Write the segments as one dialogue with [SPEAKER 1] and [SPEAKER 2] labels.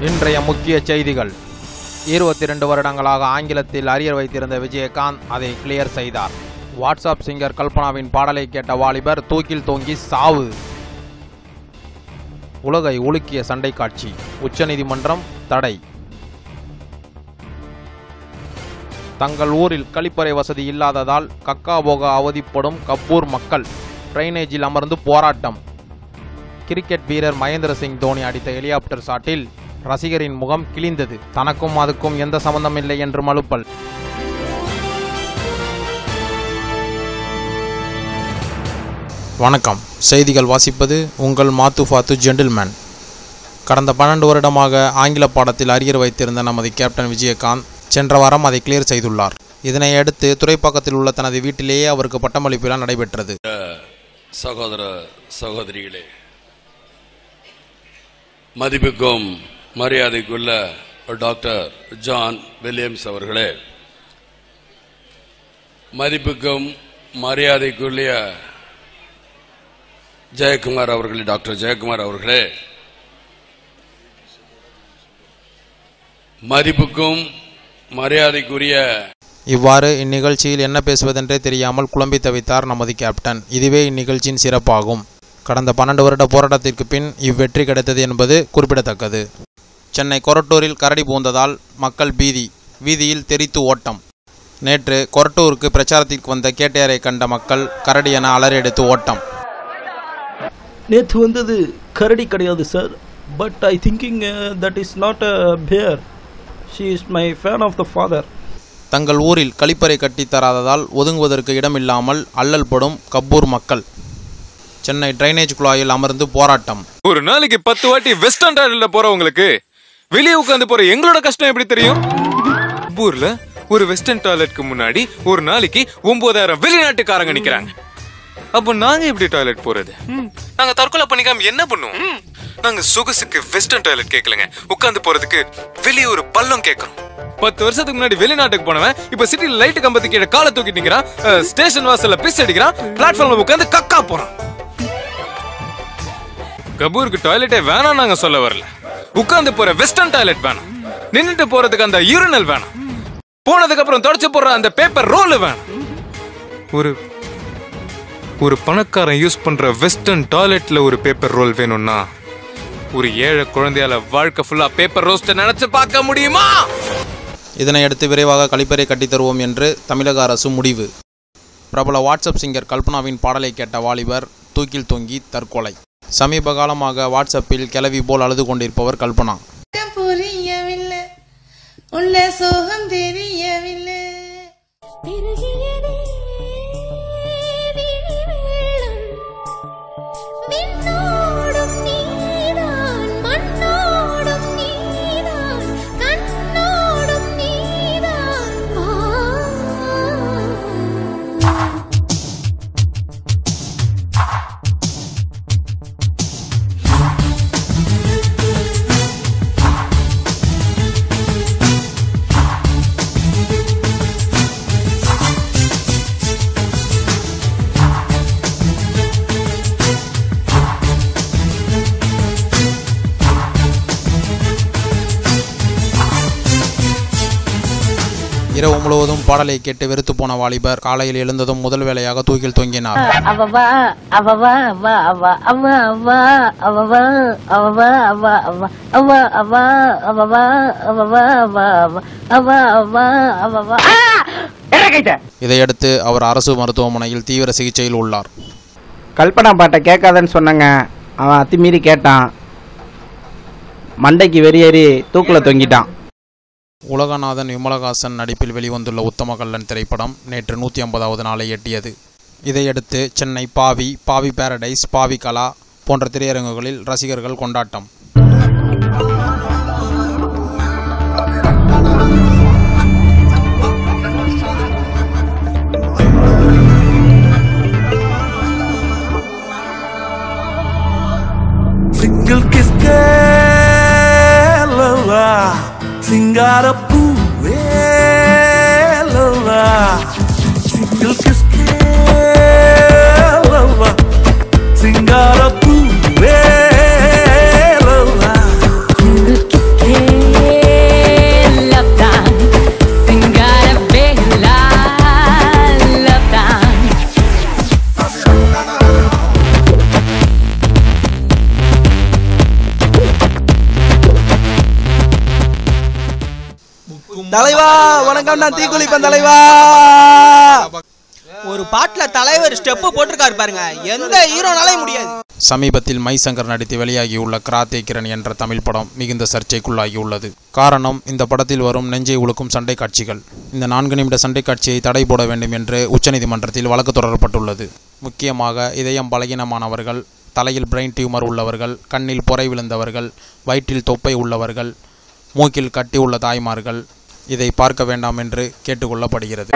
[SPEAKER 1] இன்றைய முக்கிய செய்திகள். 22 வருடங்களாக ஆங்கிலத்தில் அரியர் வைத்திருந்த விஜயகாந்த் அதை கிளியர் செய்தார். வாட்ஸ்அப் சிங்கர் கல்பனாவின் பாடலை கேட்ட வாலிபர் தூக்கில் தொங்கி சாவு. உலகை உலுக்கிய சண்டை காட்சி, உச்சநீதிமன்றம் தடை. தங்கள் ஊரில் கழிப்பறை வசதி இல்லாததால் கக்கா போக அவதிப்படும் கப்பூர் மக்கள் டிரைனேஜில் அமர்ந்து போராட்டம். கிரிக்கெட் வீரர் மகேந்திர சிங் தோனி அடித்த ஹெலிகாப்டர் ஷாட்டில் ரசிகரின் முகம் கிழிந்தது. தனக்கும் அதுக்கும் எந்த சம்பந்தம் இல்லை என்று மழுப்பல். வணக்கம். செய்திகள் வாசிப்பது உங்கள் மாத்து ஃபாத்து ஜென்டில்மேன். கடந்த 12 வருடமாக ஆங்கில பாடத்தில் அரியர் வைத்திருந்த நமது கேப்டன் விஜயகாந்த் சென்ற வாரம் அதை கிளியர் செய்துள்ளார். இதனை அடுத்து துறைப்பாக்கத்தில் உள்ள தனது வீட்டிலேயே அவருக்கு பட்டமளிப்பு விழா நடைபெற்றது.
[SPEAKER 2] சகோதர சகோதரிகளே, மதிப்புக்கும் மரியாதைக்குள்ள டாக்டர் ஜான் வில்லியம்ஸ் அவர்களே, மதிப்புக்கும் மரியாதைக்குரிய ஜெயக்குமார் அவர்களே, டாக்டர் ஜெயக்குமார் அவர்களே, மதிப்புக்கும் மரியாதைக்குரிய.
[SPEAKER 1] இவ்வாறு இந்நிகழ்ச்சியில் என்ன பேசுவதென்றே தெரியாமல் குழம்பி தவித்தார் நமது கேப்டன். இதுவே இந்நிகழ்ச்சியின் சிறப்பாகும். கடந்த 12 வருட போராட்டத்திற்கு பின் இவ்வெற்றி கிடைத்தது என்பது குறிப்பிடத்தக்கது. சென்னை கொரட்டூரில் கரடி பூந்ததால் மக்கள் வீதியில் தெரித்து ஓட்டம். நேற்று கொரட்டூருக்கு பிரச்சாரத்திற்கு வந்த கேட்டையரை கண்ட மக்கள் கரடி என அலறி எடுத்து ஓட்டம்.
[SPEAKER 3] நேற்று வந்தது கரடி கிடையாது sir, but I thinking that is not a bear. She is my fan of the father.
[SPEAKER 1] தங்கள் ஊரில் கழிப்பறை கட்டி தராததால் ஒதுங்குவதற்கு இடமில்லாமல் அல்லல் படும் கப்பூர் மக்கள். சென்னை டிரைனேஜ் குழாயில் அமர்ந்து போராட்டம்.
[SPEAKER 4] ஒரு நாளைக்கு 10 வாட்டி வெஸ்டர்ன் டாய்லெட்ல போறவங்களுக்கு வெளியே உட்கார்ந்து போற எங்களோட கஷ்டம் எப்படி தெரியும்? ஊர்ல ஒரு வெஸ்டர்ன் டாய்லெட்க்கு முன்னாடி ஒரு நாளைக்கு 9000 வெளிநாட்டுக்காரங்க நிக்கிறாங்க. அப்ப நாங்க எப்படி டாய்லெட் போறது? நாங்க தற்கொலை பண்ணிக்காம என்ன பண்ணுவோம்? நாங்க சொகுசுக்கு வெஸ்டர்ன் டாய்லெட் கேட்கலங்க, உட்கார்ந்து போறதுக்கு வெளியே ஒரு பள்ளம் கேட்கறோம். 10 வருஷத்துக்கு முன்னாடி வெளிநாட்டுக்கு போனவன் இப்ப சிட்டில லைட் கம்பத்துக்கு கீழே காலை தூக்கிட்டு நிக்கிறான், ஸ்டேஷன் வாசல்ல பிஸ் அடிக்கிறான், பிளாட்ஃபார்ம்ல உட்கார்ந்து கக்கா போறான். கபூருக்கு டாய்லெட்டே வேணாம் நாங்க சொல்ல வரல. உட்கார்ந்து போற வெஸ்டர்ன் டாய்லெட் வேணாம், நின்னுட்டு போறதுக்கு அந்த யூரினல் வேணாம், போனதுக்கு அப்புறம் தொடச்சு போடுற அந்த பேப்பர் ரோல் வேணாம். ஒரு பணக்காரன் யூஸ் பண்ற வெஸ்டர்ன் டாய்லெட்ல ஒரு பேப்பர் ரோல் வேணும்னா ஒரு ஏழை குழந்தையால வாழ்க்கை ஃபுல்லா பேப்பர் ரோஸ்ட நினைச்சு பார்க்க முடியுமா?
[SPEAKER 1] இதனையடுத்து விரைவாக கழிப்பறை கட்டி தருவோம் என்று தமிழக அரசு முடிவு. பிரபல வாட்ஸ்அப் சிங்கர் கல்பனாவின் பாடலை கேட்ட வாலிபர் தூக்கில் தொங்கி தற்கொலை. சமீப காலமாக வாட்ஸ்அப்பில் கிளவி போல் அழுது கொண்டிருப்பவர் கல்பனா. இரவு முழுவதும் பாடலை கேட்டு வெறுத்து போன வாலிபர் காலையில் எழுந்ததும் முதல் வேளையாக தூக்கில் தொங்கினார். இதையடுத்து அவர் அரசு மருத்துவமனையில் தீவிர சிகிச்சையில் உள்ளார்.
[SPEAKER 5] கல்பனா பாட்டை கேட்காதன்னு சொன்னாங்க, அவன் அத்துமீறி கேட்டான், மண்டைக்கு வெறியேறி தூக்கில் தொங்கிட்டான்.
[SPEAKER 1] உலகநாதன் விமலஹாசன் நடிப்பில் வெளிவந்துள்ள உத்தம கள்ளன் திரைப்படம் நேற்று 150வது நாளை எட்டியது. இதையடுத்து சென்னை பாவி பாரடைஸ், பாவி கலா போன்ற திரையரங்குகளில் ரசிகர்கள் கொண்டாட்டம்.
[SPEAKER 6] சிங்கார பூவே லவா, சிங்கிள் கிஸ்கே லவா, சிங்கார பூவே லவா, சிங்கிள் கிஸ்கே
[SPEAKER 3] தலைவா வணக்கம், நான் தீக்குளிப்பேன் தலைவா.
[SPEAKER 7] ஒரு பாட்டுல தலைவர் ஸ்டெப் போட்டிருக்காரு பாருங்க, எந்த ஹீரோனாலே முடியாது.
[SPEAKER 1] சமீபத்தில் மைசங்கர் நடித்து வெளியாகியுள்ள கிராத்தே கிரண் என்ற தமிழ் படம் மிகுந்த சர்ச்சைக்குள்ளாகியுள்ளது. காரணம், இந்த படத்தில் வரும் நெஞ்சை உழுக்கும் சண்டை காட்சிகள். இந்த 4 நிமிட சண்டை காட்சியை தடை போட வேண்டும் என்று உச்சநீதிமன்றத்தில் வழக்கு தொடரப்பட்டுள்ளது. முக்கியமாக இதயம் பலகீனமானவர்கள், தலையில் பிரெயின் டியூமர் உள்ளவர்கள், கண்ணில் பொறை விழுந்தவர்கள், வயிற்றில் தொப்பை உள்ளவர்கள், மூக்கில் கட்டி உள்ள தாய்மார்கள் இதை பார்க்க வேண்டாம் என்று கேட்டுக்கொள்ளப்படுகிறது.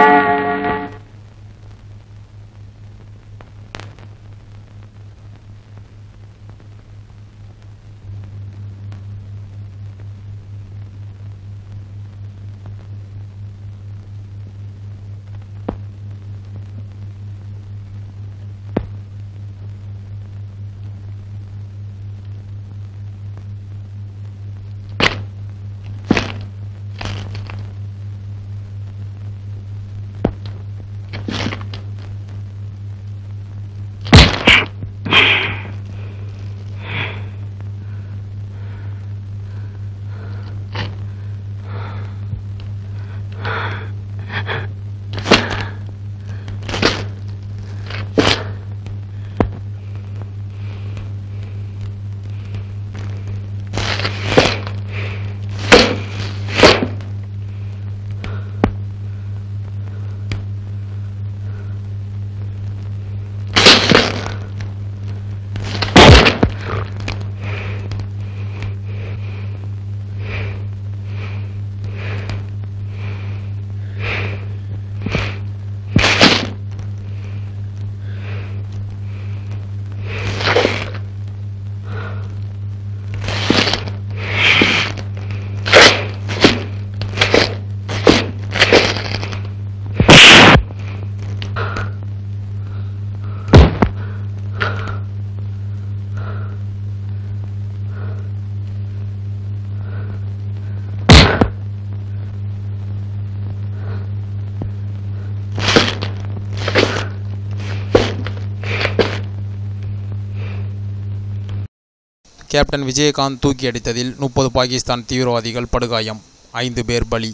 [SPEAKER 1] கேப்டன் விஜயகாந்த் தூக்கி அடித்ததில் 30 பாகிஸ்தான் தீவிரவாதிகள் படுகாயம், 5 பேர் பலி.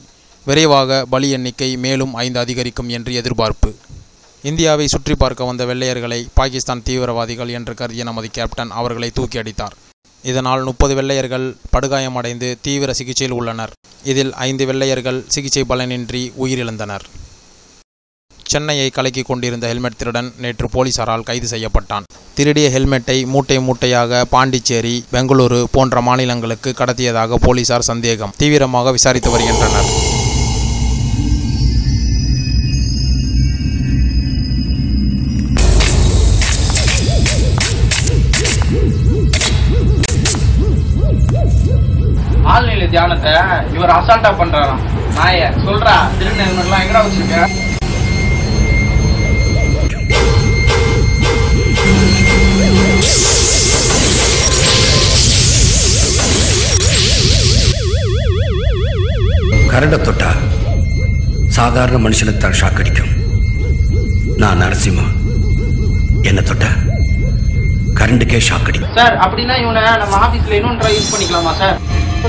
[SPEAKER 1] விரைவாக பலி எண்ணிக்கை மேலும் 5 அதிகரிக்கும் என்று எதிர்பார்ப்பு. இந்தியாவை சுற்றி பார்க்க வந்த வெள்ளையர்களை பாகிஸ்தான் தீவிரவாதிகள் என்று கருதிய நமது கேப்டன் அவர்களை தூக்கி அடித்தார். இதனால் 30 வெள்ளையர்கள் படுகாயமடைந்து தீவிர சிகிச்சையில் உள்ளனர். இதில் 5 வெள்ளையர்கள் சிகிச்சை பலனின்றி உயிரிழந்தனர். சென்னையை கலக்கி கொண்டிருந்த ஹெல்மெட் திருடன் நேற்று போலீசாரால் கைது செய்யப்பட்டான். திருடிய ஹெல்மெட்டை மூட்டை மூட்டையாக பாண்டிச்சேரி, பெங்களூரு போன்ற மாநிலங்களுக்கு கடத்தியதாக போலீசார் சந்தேகம். தீவிரமாக விசாரித்து வருகின்றனர்.
[SPEAKER 5] ஆழ்நிலை தியானத்தை இவர் அசால்ட்டா பண்றாராம். நாய சொல்றா, திருட்டு ஹெல்மெட்லாம் எங்கடா வச்சிருக்க?
[SPEAKER 8] கரண்டை தொட்டா சாதாரண மனுஷனுக்கு தான் ஷாக் அடிக்கும். நான் நரசிம்மா, என்ன தொட்டா கரண்டுக்கே ஷாக் அடிக்கும்.
[SPEAKER 5] சார் அப்படின்னா இவனை நம்ம ஆபீஸ்ல இன்னும் ட்ரை யூஸ் பண்ணிக்கலாமா சார்?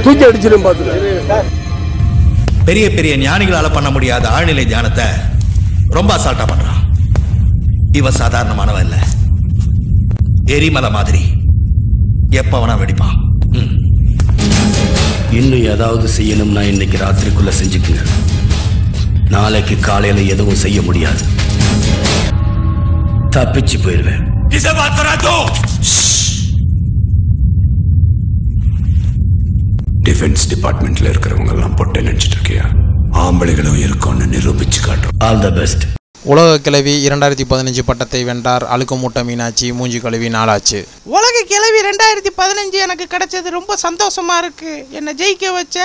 [SPEAKER 3] தூக்கி அடிச்சிடும் பாத்துக்க.
[SPEAKER 9] பெரிய பெரிய ஞானிகளால பண்ண முடியாத ஆழ்நிலை தியானத்தை ரொம்ப அசால்ட்டா பண்றான். இவன் சாதாரணமானவன் இல்ல, எரிமலை மாதிரி எப்ப வேணா வெடிப்பான்.
[SPEAKER 8] இன்னும் ஏதாவது செய்யணும்னா இன்னைக்கு ராத்திரிக்குள்ள செஞ்சுக்குங்க. நாளைக்கு காலையில எதுவும் செய்ய முடியாது. தப்பிச்சு போயிடுவேன்.
[SPEAKER 10] டிஃபென்ஸ் டிபார்ட்மெண்ட்ல இருக்கிறவங்க எல்லாம் பொட்டை நினைச்சிட்டு இருக்கியா? ஆம்பளைகளும் இருக்கும்னு நிரூபிச்சு காட்டுறோம்.
[SPEAKER 8] All the best.
[SPEAKER 1] உலக கிழவி 2015 பட்டத்தை வென்றார் அழுக்குமுட்டை மீனாட்சி. மூஞ்சி கழுவி நாளாச்சு.
[SPEAKER 7] உலக கிழவி 2015 எனக்கு கிடைச்சது ரொம்ப சந்தோஷமா இருக்கு. என்னை ஜெயிக்க வச்ச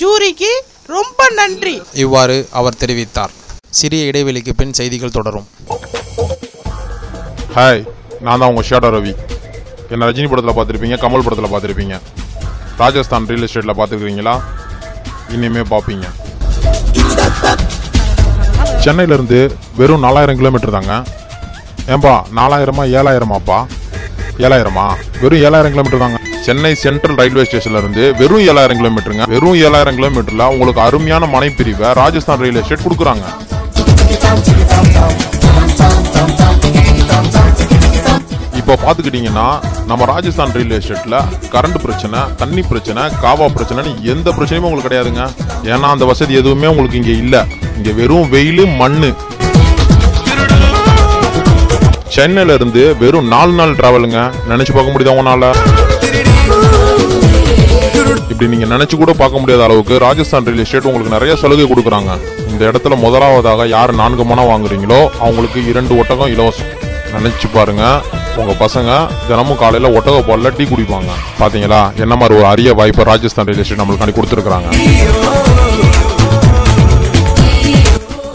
[SPEAKER 7] ஜூரிக்கு ரொம்ப நன்றி.
[SPEAKER 1] இவ்வாறு அவர் தெரிவித்தார். சிறிய இடைவெளிக்கு பின் செய்திகள் தொடரும்.
[SPEAKER 11] ஹாய், நான் தான் உங்கள் ஷேடோ ரவி. என்ன ரஜினி படத்தில் பார்த்துருப்பீங்க, கமல் படத்தில் பார்த்துருப்பீங்க, ராஜஸ்தான் ரியல் எஸ்டேட்டில் பார்த்துருக்கிறீங்களா? இனிமேல் பார்ப்பீங்க. சென்னையிலேருந்து வெறும் 4000 கிலோமீட்டர் தாங்க. ஏன்பா 4000 7000? வெறும் 7000 கிலோமீட்டர் தாங்க. சென்னை சென்ட்ரல் ரயில்வே ஸ்டேஷன்ல இருந்து வெறும் 7000 கிலோமீட்டருங்க. வெறும் 7000 கிலோமீட்டர்ல உங்களுக்கு அருமையான மனை பிரிவை ராஜஸ்தான் ரியல் எஸ்டேட் கொடுக்குறாங்க. இப்போ பாத்துக்கிட்டீங்கன்னா நம்ம ராஜஸ்தான் ரியல் எஸ்டேட்ல கரண்ட் பிரச்சனை, தண்ணி பிரச்சனை, காவா பிரச்சனைன்னு எந்த பிரச்சனையும் உங்களுக்கு கிடையாதுங்க. ஏன்னா அந்த வசதி எதுவுமே உங்களுக்கு இங்க இல்ல. இங்க வெறும் வெயில், மண்ணு. சென்னையில இருந்து வெறும் 4 நாள் டிராவலுங்க. நினைச்சு பார்க்க முடியுதா உங்களால? இப்படி நீங்க நினைச்சு கூட பார்க்க முடியாத அளவுக்கு ராஜஸ்தான் ரியல் எஸ்டேட் உங்களுக்கு நிறைய சலுகை கொடுக்குறாங்க. இந்த இடத்துல முதலாவதாக யார் 4 மனம் வாங்குறீங்களோ அவங்களுக்கு 2 ஒட்டகம் இலவசம். நினைச்சு பாருங்க, உங்க பசங்க தினமும் காலையில ஒட்டக பால்ல டீ குடிப்பாங்க. பாத்தீங்களா என்ன மாதிரி ஒரு அரிய வாய்ப்பை ராஜஸ்தான் ரியல் எஸ்டேட் நம்மளுக்கு கொடுத்துருக்காங்க.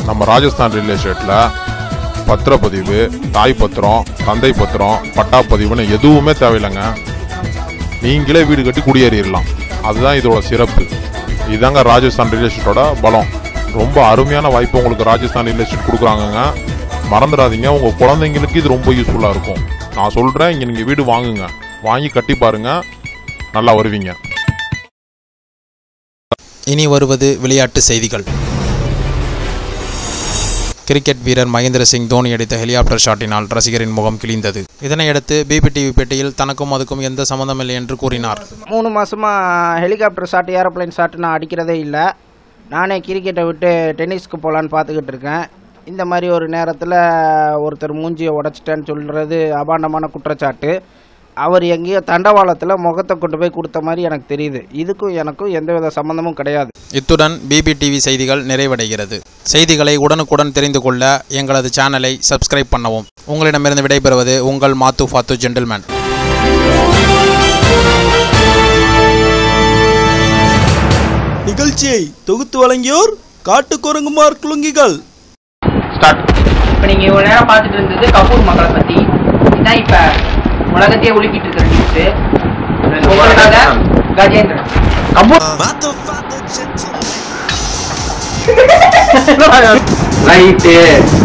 [SPEAKER 11] நம்ம ராஜஸ்தான் ரியல் எஸ்டேட்ல பத்திரப்பதிவு, தாய் பத்திரம், தந்தை பத்திரம், பட்டாப்பதிவுன்னு எதுவுமே தேவையில்லைங்க. நீங்களே வீடு கட்டி குடியேறிடலாம். அதுதான் இதோட சிறப்பு. இதுதாங்க ராஜஸ்தான் ரியல் எஸ்டேட்டோட பலம். ரொம்ப அருமையான வாய்ப்பு உங்களுக்கு ராஜஸ்தான் ரியல் எஸ்டேட் கொடுக்குறாங்க. மறந்துடாதீங்க, உங்க குழந்தைங்களுக்கு இது ரொம்ப யூஸ்ஃபுல்லா இருக்கும். நான் சொல்றேன், இங்க நீங்க வீடு வாங்குங்க, வாங்கி கட்டி பாருங்க, நல்லா வருவீங்க.
[SPEAKER 1] இனி வருவது விளையாட்டு செய்திகள். கிரிக்கெட் வீரர் மகேந்திர சிங் தோனி அடித்த ஹெலிகாப்டர் ஷாட்டினால் ரசிகரின் முகம் கிழிந்தது. இதனையடுத்து பிபிடிவி பேட்டியில் தனக்கும் அதுக்கும் எந்த சம்மந்தமில்லை என்று கூறினார்.
[SPEAKER 5] 3 மாசமா ஹெலிகாப்டர் ஷாட், ஏரோப்ளைன் ஷாட் நான் அடிக்கிறதே இல்லை. நானே கிரிக்கெட்டை விட்டு டென்னிஸ்க்கு போகலான்னு பார்த்துக்கிட்டு இருக்கேன். இந்த மாதிரி ஒரு நேரத்தில் ஒருத்தர் மூஞ்சியை உடைச்சிட்டேன்னு சொல்கிறது அபாண்டமான குற்றச்சாட்டு. அவர் எங்கேயோ தண்டவாளத்தில் முகத்தை கொண்டு போய் கொடுத்த மாதிரி எனக்கு தெரியுது. இதுக்கும் எனக்கும் எந்தவித சம்பந்தமும் கிடையாது.
[SPEAKER 1] இத்துடன் பிபிடிவி செய்திகள் நிறைவடைகிறது. செய்திகளை உடனுக்குடன் தெரிந்து கொள்ள எங்களது சேனலை சப்ஸ்கிரைப் பண்ணவும். உங்களிடமிருந்து விடைபெறுவது உங்கள் மாத்து ஃபாத்து ஜென்டில்மேன்.
[SPEAKER 3] நிகழ்ச்சியை தொகுத்து வழங்கியோர் காட்டுக்குரங்குமார் குலுங்கிகள்.
[SPEAKER 5] இப்போ நீங்கள் இவ்வளோ நேரம் பார்த்துட்டு இருந்தது கபூர் மக்களை பற்றி. இதுதான் இப்போ உலகத்தையே ஒழுக்கிட்டு இருக்கிற நியூஸ். உங்களுக்காக கஜேந்திரன். கபூர் ரைட்டு,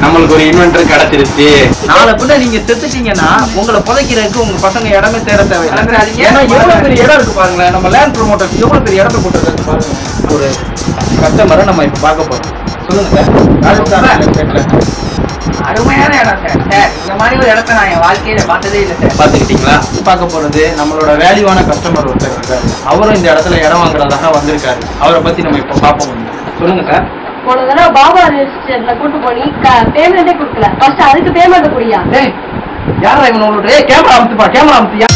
[SPEAKER 5] நம்மளுக்கு ஒரு இன்வென்டர் கிடைச்சிருச்சு. நாளை கூட நீங்க செத்துட்டீங்கன்னா உங்களை புதைக்கிறதுக்கு உங்க பசங்க இடமே தேட தேவையில்லை. ஏன்னா எவ்வளவு பெரிய இடம் இருக்கு பாருங்களேன். நம்ம லேண்ட் ப்ரொமோட்டர்ஸ் எவ்வளவு பெரிய இடத்த போட்டுருக்கு பாருங்க. ஒரு கஸ்டமரை நம்ம இப்ப பார்க்க போறோம். சொல்லுங்க சார். அருமையான இடம் சார். இந்த மாதிரி ஒரு இடத்த நான் என் வாழ்க்கையில பார்த்ததே இல்லை சார். பார்த்துக்கிட்டீங்களா? பார்க்க போறது நம்மளோட வேல்யூவான கஸ்டமர் ஒருத்தர் இருக்காரு. அவரும் இந்த இடத்துல இடம் வாங்குறதாக வந்திருக்காரு. அவரை பத்தி நம்ம இப்ப பார்ப்போம். சொல்லுங்க சார்.
[SPEAKER 12] போன தடவை பாபா ரெஜிஸ்டர்ல கூட்டு போனி பேமெண்டே கொடுக்கல. ஃபர்ஸ்ட் அதுக்கு பேமெண்ட் குடியா?
[SPEAKER 5] யாரா இவனோட கேமரா அமுத்துப்பா, கேமரா அமுத்தியா?